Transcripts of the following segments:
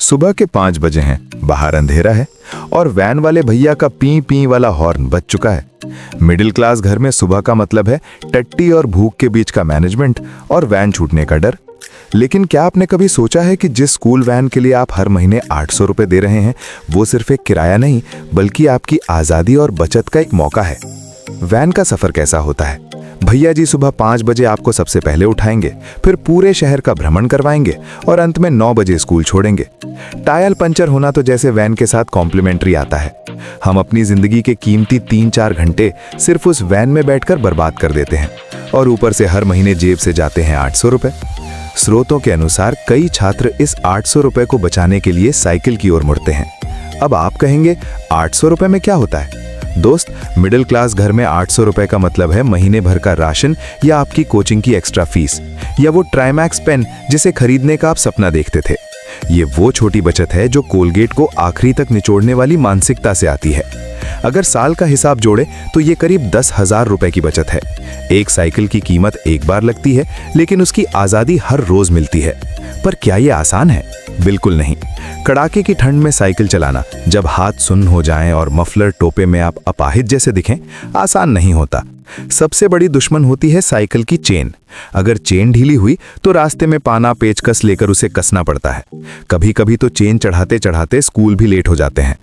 सुबह के 5 बजे हैं, बाहर अंधेरा है और वैन वाले भैया का पी पी वाला हॉर्न बज चुका है। मिडिल क्लास घर में सुबह का मतलब है टट्टी और भूख के बीच का मैनेजमेंट और वैन छूटने का डर। लेकिन क्या आपने कभी सोचा है कि जिस स्कूल वैन के लिए आप हर महीने 800 रुपए दे रहे हैं, वो सिर्फ एक किराया नहीं बल्कि आपकी आज़ादी और बचत का एक मौका है। वैन का सफ़र कैसा होता है? भैया जी सुबह 5 बजे आपको सबसे पहले उठाएंगे, फिर पूरे शहर का भ्रमण करवाएंगे और अंत में 9 बजे स्कूल छोड़ेंगे। टायर पंचर होना तो जैसे वैन के साथ कॉम्प्लीमेंट्री आता है। हम अपनी जिंदगी के कीमती 3-4 घंटे सिर्फ उस वैन में बैठकर बर्बाद कर देते हैं और ऊपर से हर महीने जेब से जाते हैं 800 रुपए। स्रोतों के अनुसार कई छात्र इस 800 रुपए को बचाने के लिए साइकिल की ओर मुड़ते हैं। अब आप कहेंगे 800 रुपए में क्या होता है? दोस्त, मिडिल क्लास घर में 800 रुपए का मतलब है महीने भर का राशन या आपकी कोचिंग की एक्स्ट्रा फीस या वो ट्राइमैक्स पेन जिसे खरीदने का आप सपना देखते थे। ये वो छोटी बचत है जो कोलगेट को आखिरी तक निचोड़ने वाली मानसिकता से आती है। अगर साल का हिसाब जोड़े तो ये करीब 10,000 रुपए की बचत है। एक साइकिल की कीमत एक बार लगती है, लेकिन उसकी आज़ादी हर रोज मिलती है। पर क्या ये आसान है? बिल्कुल नहीं। कड़ाके की ठंड में साइकिल चलाना, जब हाथ सुन्न हो जाएं और मफलर टोपे में आप अपाहिज जैसे दिखें, आसान नहीं होता। सबसे बड़ी दुश्मन होती है साइकिल की चेन। अगर चेन ढीली हुई तो रास्ते में पाना पेचकस लेकर उसे कसना पड़ता है। कभी कभी तो चेन चढ़ाते चढ़ाते स्कूल भी लेट हो जाते हैं।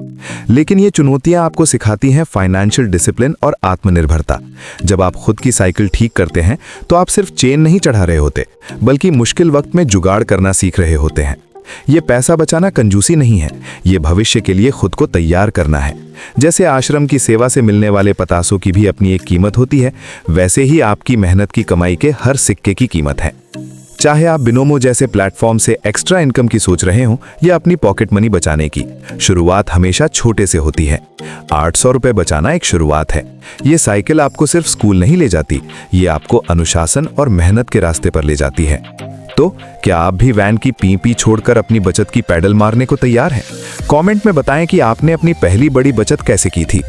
लेकिन ये चुनौतियां आपको सिखाती हैं फाइनेंशियल डिसिप्लिन और आत्मनिर्भरता। जब आप खुद की साइकिल ठीक करते हैं तो आप सिर्फ चेन नहीं चढ़ा रहे होते, बल्कि मुश्किल वक्त में जुगाड़ करना सीख रहे होते हैं। ये पैसा बचाना कंजूसी नहीं है, ये भविष्य के लिए खुद को तैयार करना है। जैसे आश्रम की सेवा से मिलने वाले पतासों की भी अपनी एक कीमत होती है, वैसे ही आपकी मेहनत की कमाई के हर सिक्के की कीमत है। चाहे आप बिनोमो जैसे प्लेटफॉर्म से एक्स्ट्रा इनकम की सोच रहे हो या अपनी पॉकेट मनी बचाने की, शुरुआत हमेशा छोटे से होती है। 800 रुपए बचाना एक शुरुआत है। ये साइकिल आपको सिर्फ स्कूल नहीं ले जाती, ये आपको अनुशासन और मेहनत के रास्ते पर ले जाती है। तो क्या आप भी वैन की पी छोड़कर अपनी बचत की पैडल मारने को तैयार हैं? कमेंट में बताएं कि आपने अपनी पहली बड़ी बचत कैसे की थी।